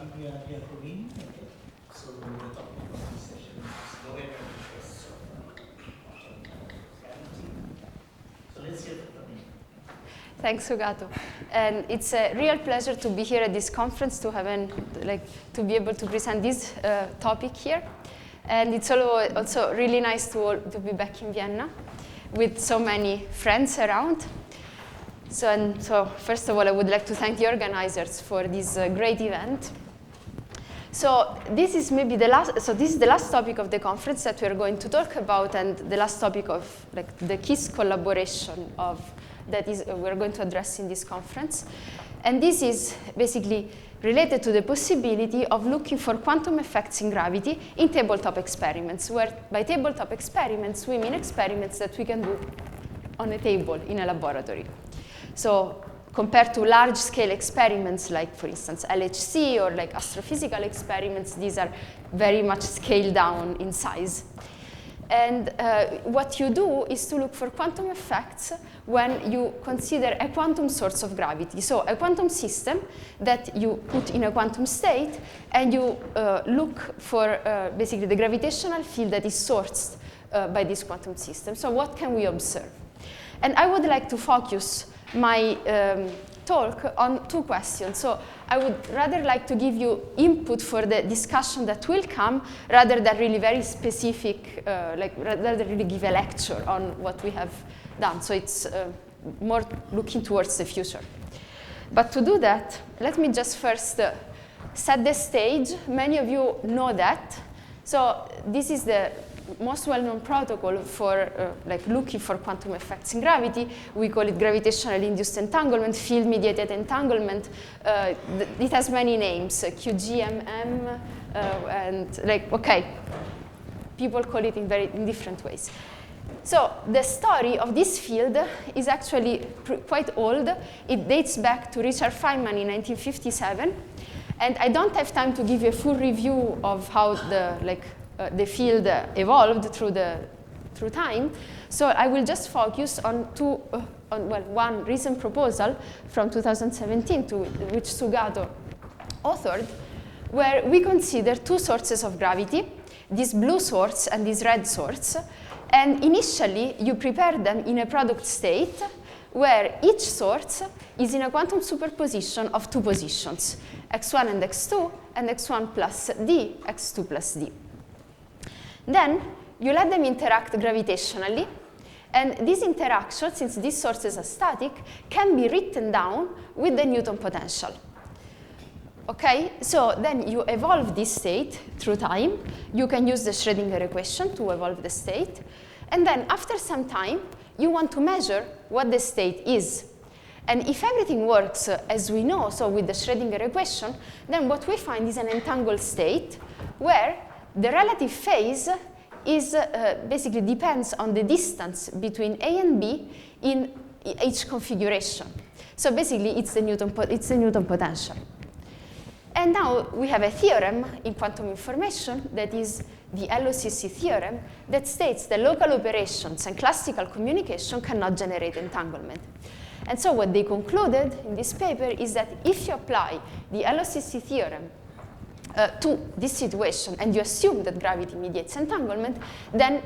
Flaminia Giacomini. Okay. So the topic of this session is low energy tests of gravity. So let's hear from Flaminia. Thanks, Sugato. And it's a real pleasure to be here at this conference, to be able to present this topic here. And it's also really nice to be back in Vienna with so many friends around. So first of all, I would like to thank the organizers for this great event. So this is maybe the last. So this is the last topic of the conference that we are going to talk about, and the last topic of the QISS collaboration that we're going to address in this conference. And this is basically related to the possibility of looking for quantum effects in gravity in tabletop experiments, where by tabletop experiments we mean experiments that we can do on a table in a laboratory. So compared to large-scale experiments like, for instance, LHC or like astrophysical experiments, these are very much scaled down in size. And what you do is to look for quantum effects when you consider a quantum source of gravity. So a quantum system that you put in a quantum state, and you look for basically the gravitational field that is sourced by this quantum system. So what can we observe? And I would like to focus my talk on two questions. So I would rather like to give you input for the discussion that will come, rather than really very specific, rather than really give a lecture on what we have done. So it's more looking towards the future. But to do that, let me just first set the stage. Many of you know that. So this is the most well-known protocol for looking for quantum effects in gravity. We call it gravitationally-induced entanglement, field-mediated entanglement. It has many names, QGMM, and people call it in different ways. So the story of this field is actually quite old. It dates back to Richard Feynman in 1957, and I don't have time to give you a full review of how the field evolved through time. So I will just focus on one recent proposal from 2017 which Sugato authored, where we consider two sources of gravity, this blue source and this red source. And initially, you prepare them in a product state where each source is in a quantum superposition of two positions, x1 and x2, and x1 plus d, x2 plus d. Then you let them interact gravitationally, and this interaction, since these sources are static, can be written down with the Newton potential. Okay, so then you evolve this state through time. You can use the Schrödinger equation to evolve the state, and then after some time, you want to measure what the state is. And if everything works as we know, so with the Schrödinger equation, then what we find is an entangled state where the relative phase is basically depends on the distance between A and B in each configuration. So basically, it's the Newton potential. And now we have a theorem in quantum information that is the LOCC theorem that states that local operations and classical communication cannot generate entanglement. And so what they concluded in this paper is that if you apply the LOCC theorem to this situation, and you assume that gravity mediates entanglement, then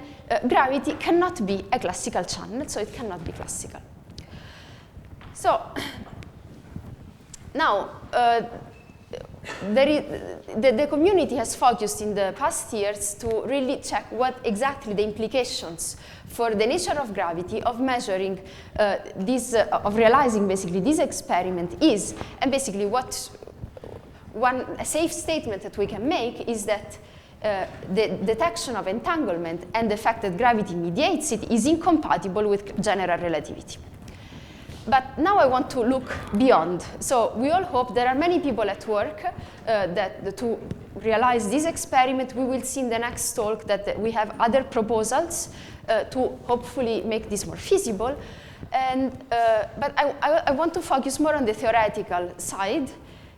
gravity cannot be a classical channel, so it cannot be classical. So now, the community has focused in the past years to really check what exactly the implications for the nature of gravity of measuring of realizing basically this experiment is, and basically a safe statement that we can make is that the detection of entanglement and the fact that gravity mediates it is incompatible with general relativity. But now I want to look beyond. So we all hope there are many people at work to realize this experiment. We will see in the next talk that we have other proposals to hopefully make this more feasible. But I want to focus more on the theoretical side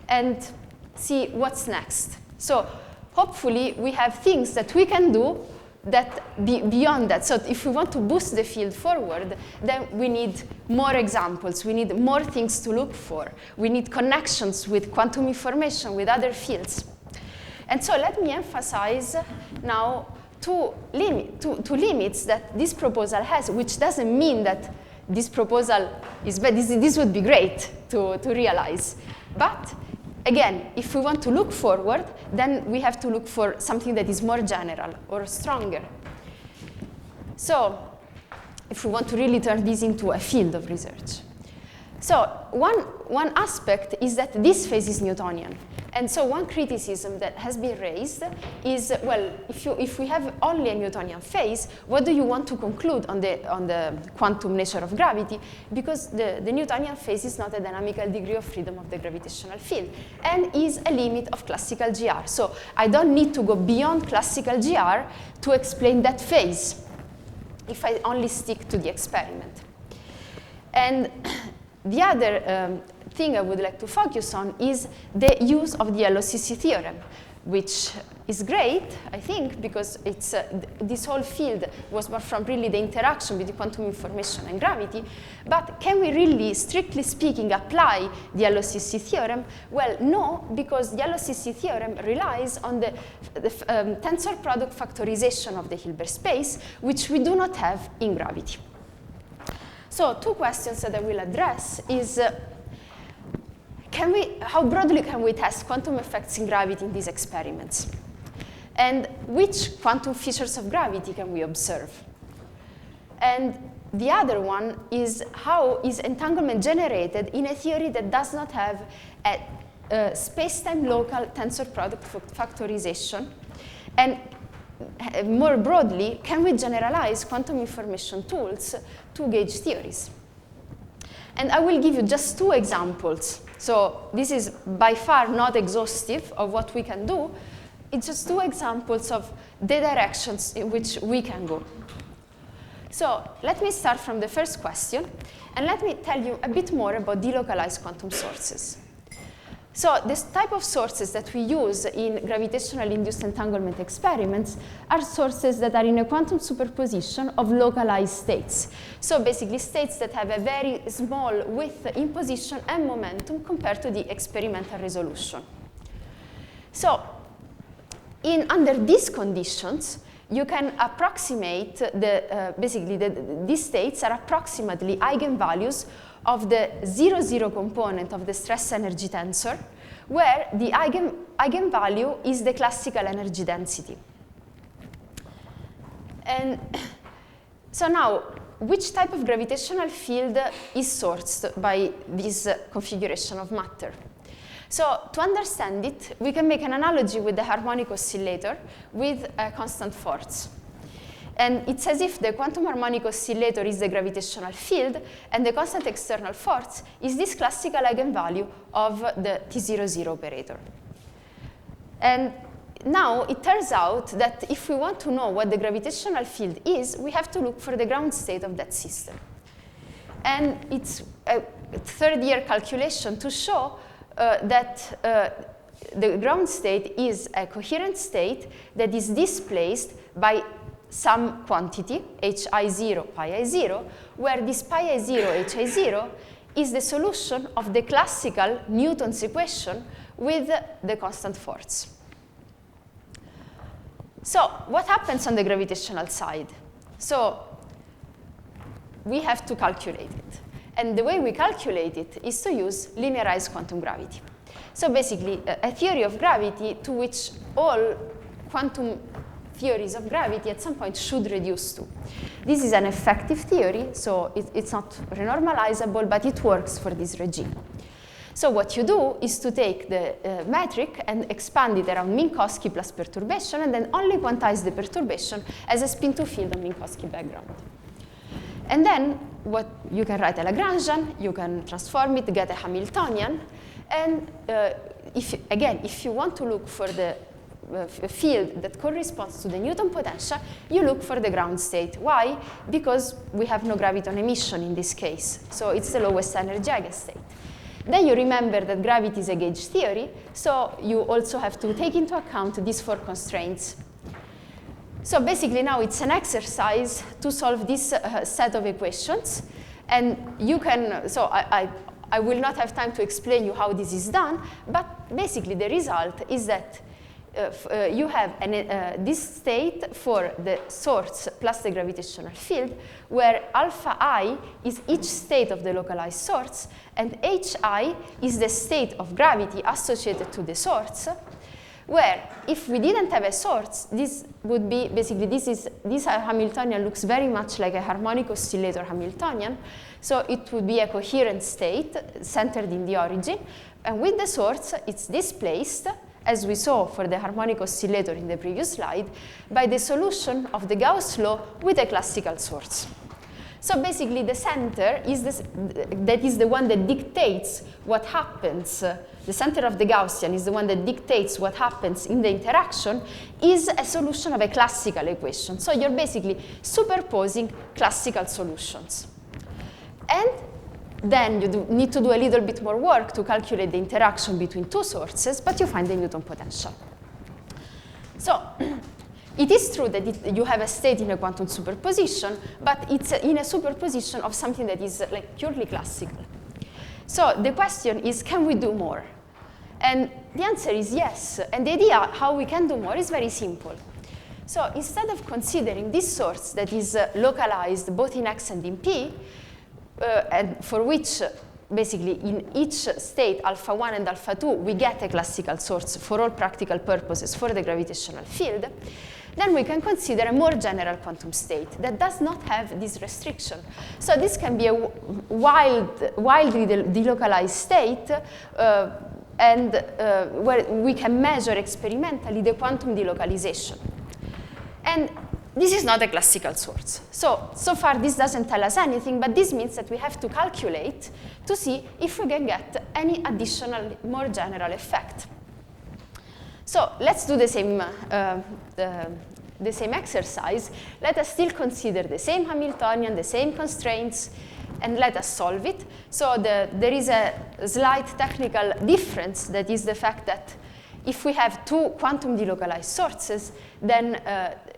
and see what's next. So hopefully we have things that we can do that beyond that, so if we want to boost the field forward, then we need more examples, we need more things to look for, we need connections with quantum information, with other fields. And so let me emphasize now two limits that this proposal has, which doesn't mean that this proposal is bad. This would be great to realize. But again, if we want to look forward, then we have to look for something that is more general or stronger. So if we want to really turn this into a field of research. So one aspect is that this phase is Newtonian. And so one criticism that has been raised is, well, if we have only a Newtonian phase, what do you want to conclude on the quantum nature of gravity? Because the Newtonian phase is not a dynamical degree of freedom of the gravitational field and is a limit of classical GR. So I don't need to go beyond classical GR to explain that phase if I only stick to the experiment. And the other thing I would like to focus on is the use of the LOCC theorem, which is great, I think, because it's, this whole field was born from really the interaction between quantum information and gravity. But can we really, strictly speaking, apply the LOCC theorem? Well, no, because the LOCC theorem relies on the tensor product factorization of the Hilbert space, which we do not have in gravity. So two questions that I will address is, how broadly can we test quantum effects in gravity in these experiments? And which quantum features of gravity can we observe? And the other one is, how is entanglement generated in a theory that does not have a space-time local tensor product factorization? And more broadly, can we generalize quantum information tools to gauge theories? And I will give you just two examples. So this is by far not exhaustive of what we can do. It's just two examples of the directions in which we can go. So let me start from the first question, and let me tell you a bit more about delocalized quantum sources. So this type of sources that we use in gravitational-induced entanglement experiments are sources that are in a quantum superposition of localized states. So basically states that have a very small width in position and momentum compared to the experimental resolution. So under these conditions, you can approximate these states are approximately eigenvalues of the 0,0 component of the stress energy tensor, where the eigenvalue is the classical energy density. And so now, which type of gravitational field is sourced by this configuration of matter? So to understand it, we can make an analogy with the harmonic oscillator with a constant force. And it's as if the quantum harmonic oscillator is the gravitational field, and the constant external force is this classical eigenvalue of the T00 operator. And now it turns out that if we want to know what the gravitational field is, we have to look for the ground state of that system. And it's a third-year calculation to show that the ground state is a coherent state that is displaced by some quantity, hi0, pi i0, where this pi i0, hi0 is the solution of the classical Newton's equation with the constant force. So what happens on the gravitational side? So we have to calculate it. And the way we calculate it is to use linearized quantum gravity. So basically, a theory of gravity to which all quantum theories of gravity at some point should reduce to. This is an effective theory, so it's not renormalizable, but it works for this regime. So what you do is to take the metric and expand it around Minkowski plus perturbation, and then only quantize the perturbation as a spin-2 field on Minkowski background. And then what you can write a Lagrangian, you can transform it, get a Hamiltonian, and if you want to look for the field that corresponds to the Newton potential, you look for the ground state. Why? Because we have no graviton emission in this case, so it's the lowest energy eigenstate. Then you remember that gravity is a gauge theory, so you also have to take into account these four constraints. So basically now it's an exercise to solve this set of equations. And you can, so I will not have time to explain you how this is done, but basically the result is that you have this state for the source plus the gravitational field, where alpha I is each state of the localized source, and hi is the state of gravity associated to the source, where if we didn't have a source, this would be, basically this Hamiltonian looks very much like a harmonic oscillator Hamiltonian, so it would be a coherent state centered in the origin, and with the source it's displaced, as we saw for the harmonic oscillator in the previous slide, by the solution of the Gauss law with a classical source. So basically the center is that is the one that dictates what happens. The center of the Gaussian is the one that dictates what happens in the interaction, is a solution of a classical equation. So you're basically superposing classical solutions. And then you need to do a little bit more work to calculate the interaction between two sources, but you find the Newton potential. So it is true that you have a state in a quantum superposition, but it's in a superposition of something that is like purely classical. So the question is, can we do more? And the answer is yes. And the idea how we can do more is very simple. So instead of considering this source that is localized both in X and in P, and for which basically in each state, alpha 1 and alpha 2, we get a classical source for all practical purposes for the gravitational field, then we can consider a more general quantum state that does not have this restriction. So this can be a wildly delocalized state, and where we can measure experimentally the quantum delocalization. And this is not a classical source. So far this doesn't tell us anything, but this means that we have to calculate to see if we can get any additional, more general effect. So let's do the same exercise. Let us still consider the same Hamiltonian, the same constraints, and let us solve it. So there is a slight technical difference, that is the fact that if we have two quantum delocalized sources, then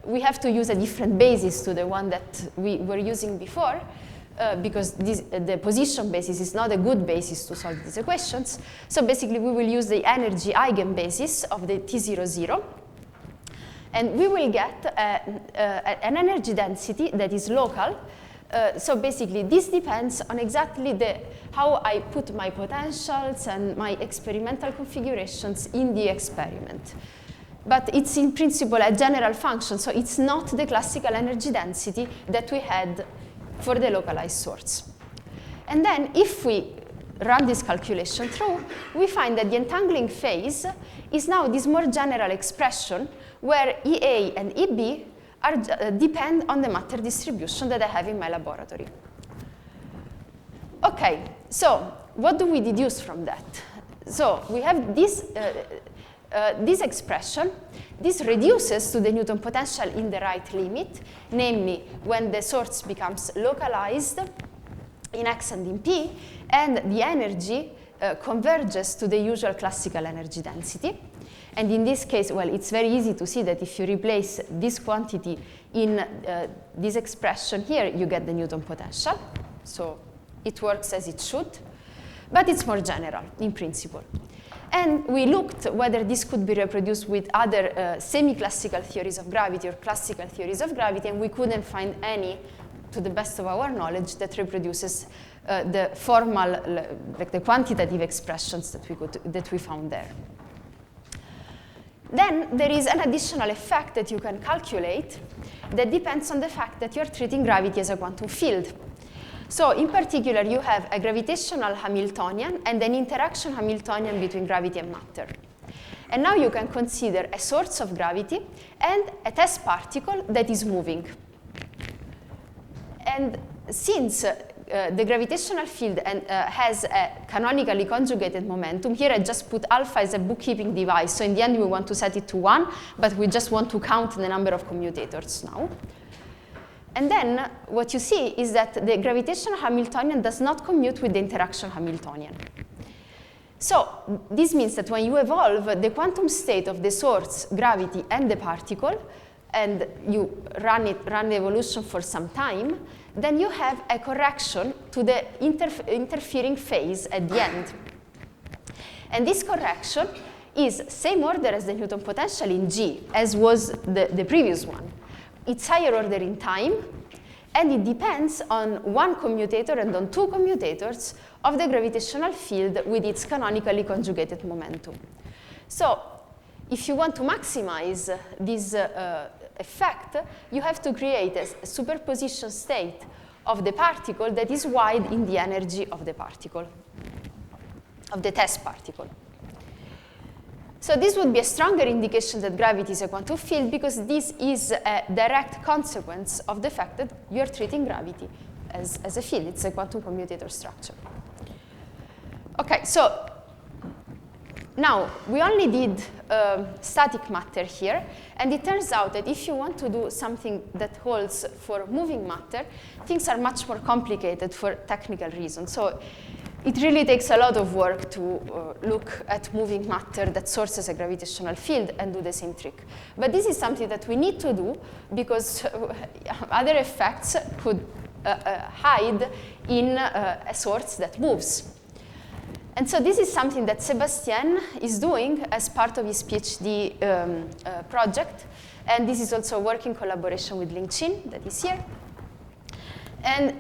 we have to use a different basis to the one that we were using before, because the position basis is not a good basis to solve these equations. So basically, we will use the energy eigenbasis of the T00, and we will get an energy density that is local. So basically, this depends on exactly how I put my potentials and my experimental configurations in the experiment. But it's in principle a general function, so it's not the classical energy density that we had for the localized source. And then if we run this calculation through, we find that the entangling phase is now this more general expression where EA and EB depend on the matter distribution that I have in my laboratory. Okay, so what do we deduce from that? So we have this expression. This reduces to the Newton potential in the right limit, namely when the source becomes localized in X and in P, and the energy converges to the usual classical energy density. And in this case, well, it's very easy to see that if you replace this quantity in this expression here, you get the Newton potential. So it works as it should, but it's more general in principle. And we looked whether this could be reproduced with other semi-classical theories of gravity or classical theories of gravity, and we couldn't find any, to the best of our knowledge, that reproduces the formal, like the quantitative expressions that we found there. Then there is an additional effect that you can calculate that depends on the fact that you're treating gravity as a quantum field. So in particular, you have a gravitational Hamiltonian and an interaction Hamiltonian between gravity and matter. And now you can consider a source of gravity and a test particle that is moving. And since the gravitational field has a canonically conjugated momentum, here I just put alpha as a bookkeeping device. So in the end, we want to set it to 1, but we just want to count the number of commutators now. And then what you see is that the gravitational Hamiltonian does not commute with the interaction Hamiltonian. So this means that when you evolve the quantum state of the source, gravity, and the particle, and you run the evolution for some time, then you have a correction to the interfering phase at the end. And this correction is same order as the Newton potential in G, as was the previous one. It's higher order in time, and it depends on one commutator and on two commutators of the gravitational field with its canonically conjugated momentum. So if you want to maximize this effect, you have to create a superposition state of the particle that is wide in the energy of the particle, of the test particle. So this would be a stronger indication that gravity is a quantum field, because this is a direct consequence of the fact that you're treating gravity as a field. It's a quantum commutator structure. Okay, so now we only did static matter here, and it turns out that if you want to do something that holds for moving matter, things are much more complicated for technical reasons. So it really takes a lot of work to look at moving matter that sources a gravitational field and do the same trick. But this is something that we need to do because other effects could hide in a source that moves. And so this is something that Sébastien is doing as part of his PhD project. And this is also a working collaboration with Ling Qin, that is here. And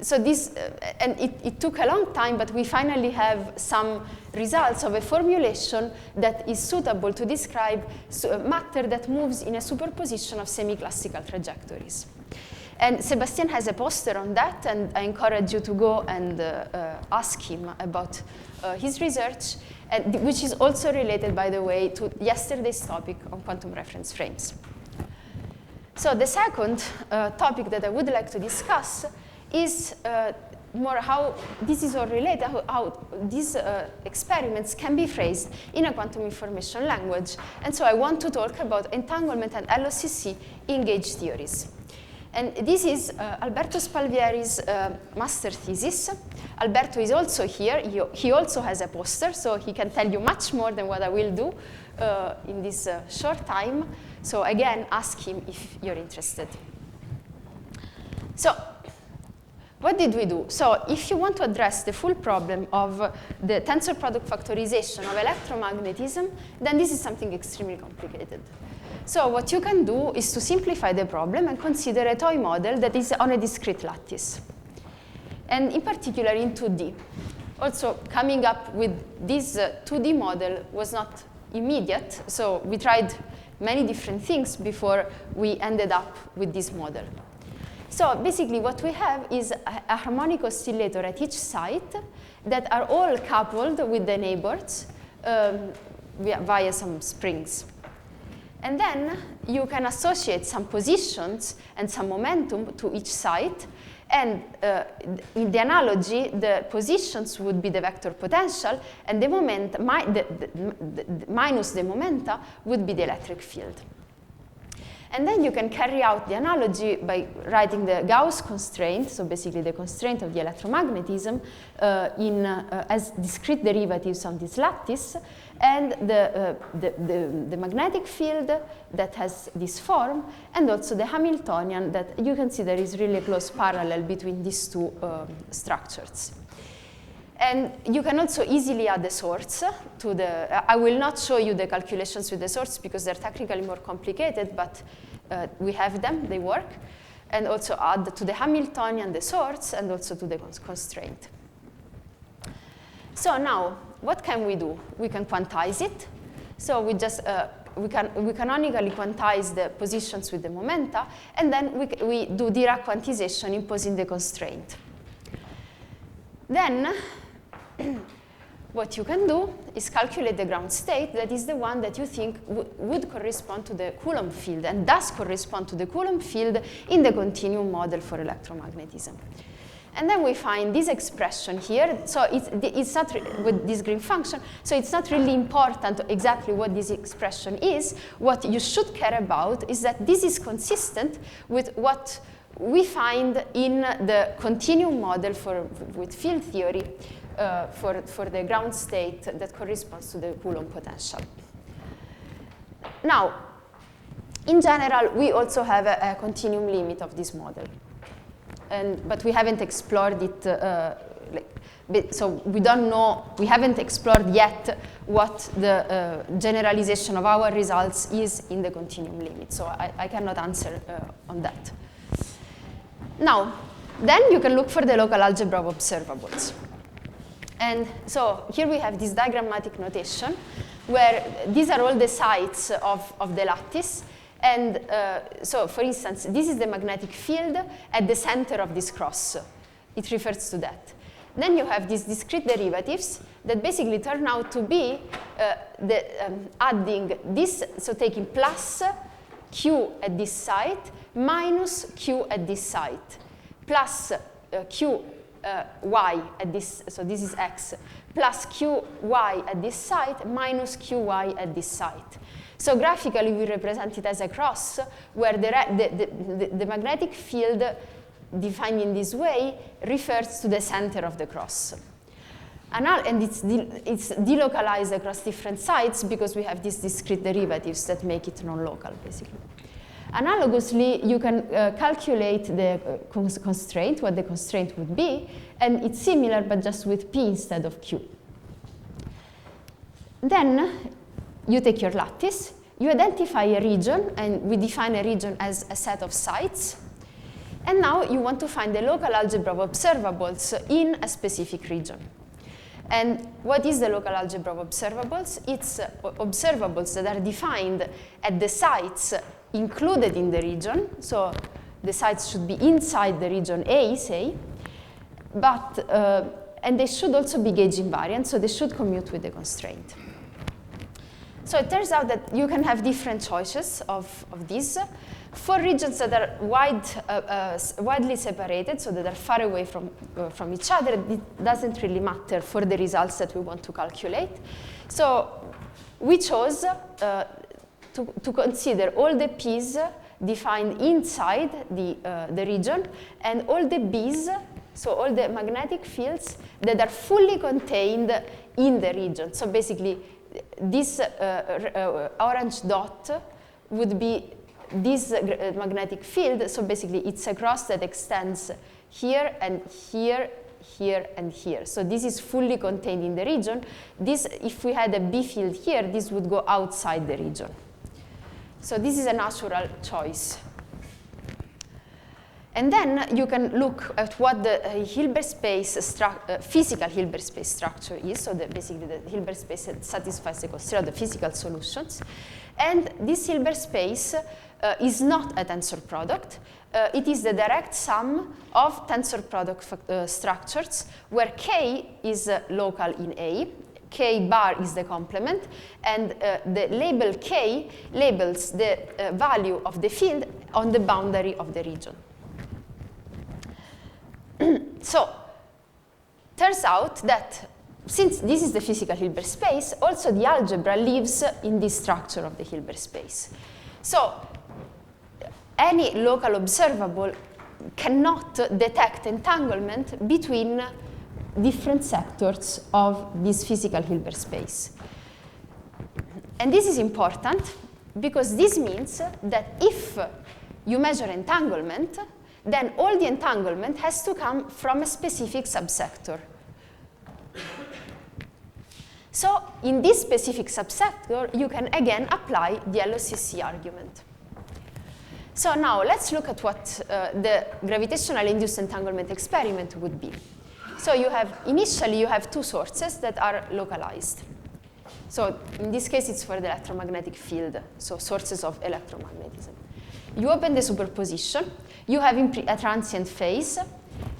so this, and it took a long time, but we finally have some results of a formulation that is suitable to describe matter that moves in a superposition of semi-classical trajectories. And Sébastien has a poster on that, and I encourage you to go and ask him about his research, which is also related, by the way, to yesterday's topic on quantum reference frames. So the second topic that I would like to discuss is more how this is all related, how these experiments can be phrased in a quantum information language. And so I want to talk about entanglement and LOCC in gauge theories. And this is Alberto Spalvieri's master thesis. Alberto is also here. He also has a poster, so he can tell you much more than what I will do in this short time. So again, ask him if you're interested. So what did we do? So if you want to address the full problem of the tensor product factorization of electromagnetism, then this is something extremely complicated. So what you can do is to simplify the problem and consider a toy model that is on a discrete lattice, and in particular in 2D. Also, coming up with this 2D model was not immediate, so we tried many different things before we ended up with this model. So basically what we have is a harmonic oscillator at each site that are all coupled with the neighbors via some springs. And then you can associate some positions and some momentum to each site. And in the analogy, the positions would be the vector potential, and the moment minus the momenta would be the electric field. And then you can carry out the analogy by writing the Gauss constraint, so basically the constraint of the electromagnetism, as discrete derivatives on this lattice, and the magnetic field that has this form, and also the Hamiltonian that you can see there is really a close parallel between these two structures. And you can also easily add the source to the, I will not show you the calculations with the source because they're technically more complicated, but we have them, they work. And also add to the Hamiltonian the source and also to the constraint. So now, what can we do? We can quantize it. So we just, we canonically quantize the positions with the momenta, and then we do Dirac quantization imposing the constraint. Then, what you can do is calculate the ground state, that is the one that you think would correspond to the Coulomb field, and does correspond to the Coulomb field in the continuum model for electromagnetism. And then we find this expression here. So it's not with this green function, so it's not really important exactly what this expression is. What you should care about is that this is consistent with what we find in the continuum model with field theory for the ground state that corresponds to the Coulomb potential. Now, In general, we also have a continuum limit of this model. But we haven't explored it, so we don't know, we haven't explored yet what the generalization of our results is in the continuum limit. So I cannot answer on that. Now, then you can look for the local algebra of observables. And so here we have this diagrammatic notation where these are all the sides of the lattice. And so, for instance, this is the magnetic field at the center of this cross. It refers to that. Then you have these discrete derivatives that basically turn out to be adding this, so taking plus q at this site minus q at this site, plus q y at this, so this is x, plus qy at this site minus qy at this site. So graphically, we represent it as a cross where the magnetic field defined in this way refers to the center of the cross. And it's delocalized across different sides because we have these discrete derivatives that make it non-local, basically. Analogously, you can calculate the constraint, what the constraint would be, and it's similar, but just with p instead of q. Then you take your lattice, you identify a region, and we define a region as a set of sites. And now you want to find the local algebra of observables in a specific region. And what is the local algebra of observables? It's observables that are defined at the sites included in the region. So the sites should be inside the region A, say, but, and they should also be gauge invariant, so they should commute with the constraint. So it turns out that you can have different choices of these. For regions that are widely separated, so that are far away from each other, it doesn't really matter for the results that we want to calculate. So we chose to consider all the p's defined inside the region and all the b's, so all the magnetic fields that are fully contained in the region. So basically, this orange dot would be this magnetic field. So basically, it's a cross that extends here and here, here and here. So this is fully contained in the region. This, if we had a B field here, this would go outside the region. So this is a natural choice. And then you can look at what the Hilbert space physical Hilbert space structure is. So basically, the Hilbert space that satisfies the constraint of the physical solutions. And this Hilbert space is not a tensor product. It is the direct sum of tensor product structures where K is local in A, K bar is the complement, and the label K labels the value of the field on the boundary of the region. So, turns out that since this is the physical Hilbert space, also the algebra lives in this structure of the Hilbert space. So, any local observable cannot detect entanglement between different sectors of this physical Hilbert space. And this is important because this means that if you measure entanglement, then all the entanglement has to come from a specific subsector. So in this specific subsector, you can again apply the LOCC argument. So now let's look at what the gravitational-induced entanglement experiment would be. So initially you have two sources that are localized. So in this case, it's for the electromagnetic field, so sources of electromagnetism. You open the superposition, you have a transient phase,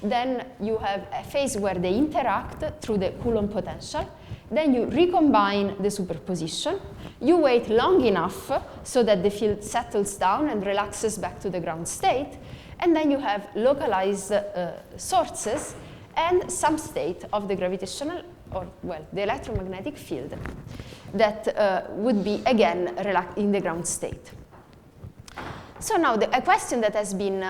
then you have a phase where they interact through the Coulomb potential, then you recombine the superposition, you wait long enough so that the field settles down and relaxes back to the ground state, and then you have localized sources and some state of the gravitational, or well, the electromagnetic field that would be again in the ground state. So now a question that has been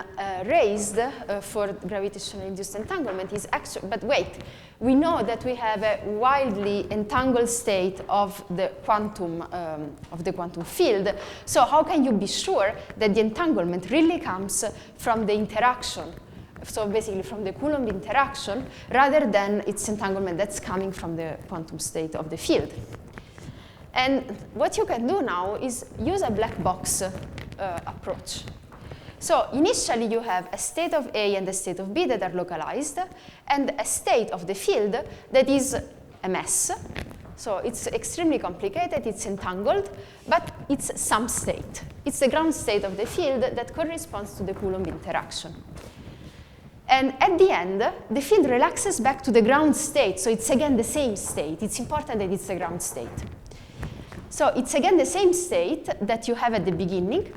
raised for gravitational-induced entanglement is actually, but wait, we know that we have a wildly entangled state of the quantum field. So how can you be sure that the entanglement really comes from the interaction? So basically from the Coulomb interaction, rather than its entanglement that's coming from the quantum state of the field. And what you can do now is use a black box approach. So initially you have a state of A and a state of B that are localized, and a state of the field that is a mess. So it's extremely complicated, it's entangled, but it's some state. It's the ground state of the field that corresponds to the Coulomb interaction. And at the end, the field relaxes back to the ground state, so it's again the same state. It's important that it's the ground state. So it's again the same state that you have at the beginning.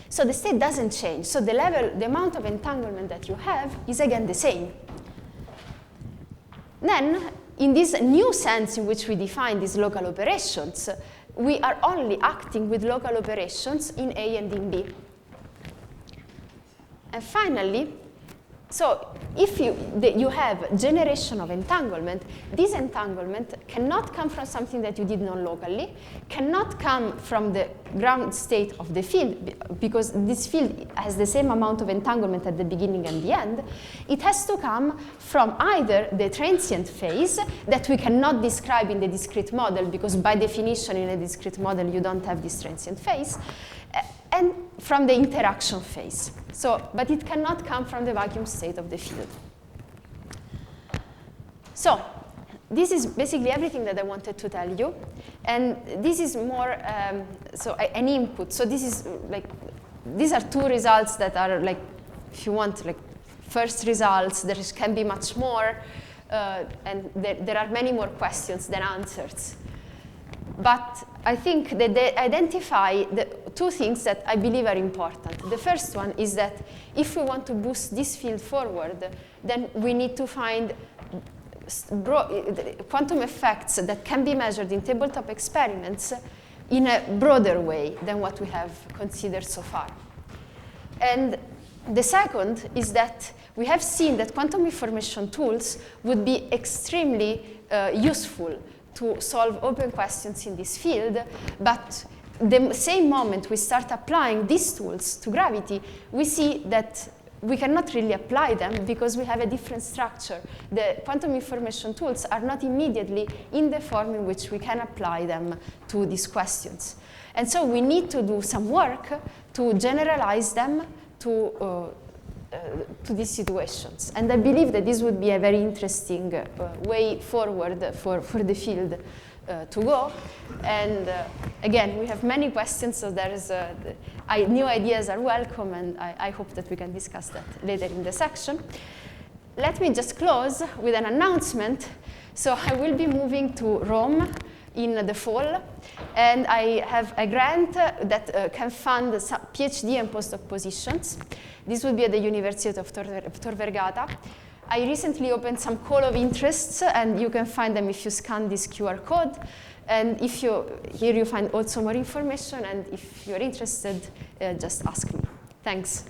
So the state doesn't change. So the amount of entanglement that you have is again the same. Then, in this new sense in which we define these local operations, we are only acting with local operations in A and in B. And finally, so if you have generation of entanglement, this entanglement cannot come from something that you did non-locally, cannot come from the ground state of the field, because this field has the same amount of entanglement at the beginning and the end. It has to come from either the transient phase that we cannot describe in the discrete model, because by definition in a discrete model you don't have this transient phase, and from the interaction phase. So, but it cannot come from the vacuum state of the field. So, this is basically everything that I wanted to tell you. And this is more, an input. So this is like, these are two results that are like, if you want, like first results, there can be much more. And there are many more questions than answers. But I think that they identify the two things that I believe are important. The first one is that if we want to boost this field forward, then we need to find quantum effects that can be measured in tabletop experiments in a broader way than what we have considered so far. And the second is that we have seen that quantum information tools would be extremely useful to solve open questions in this field, but the same moment we start applying these tools to gravity, we see that we cannot really apply them because we have a different structure. The quantum information tools are not immediately in the form in which we can apply them to these questions. And so we need to do some work to generalize them to these situations. And I believe that this would be a very interesting way forward for the field to go. And again, we have many questions, so there is new ideas are welcome, and I hope that we can discuss that later in the section. Let me just close with an announcement. So I will be moving to Rome in the fall, and I have a grant that can fund PhD and postdoc positions. This will be at the University of Tor Vergata. I recently opened some call of interests, and you can find them if you scan this QR code. And here you find also more information, and if you're interested, just ask me. Thanks.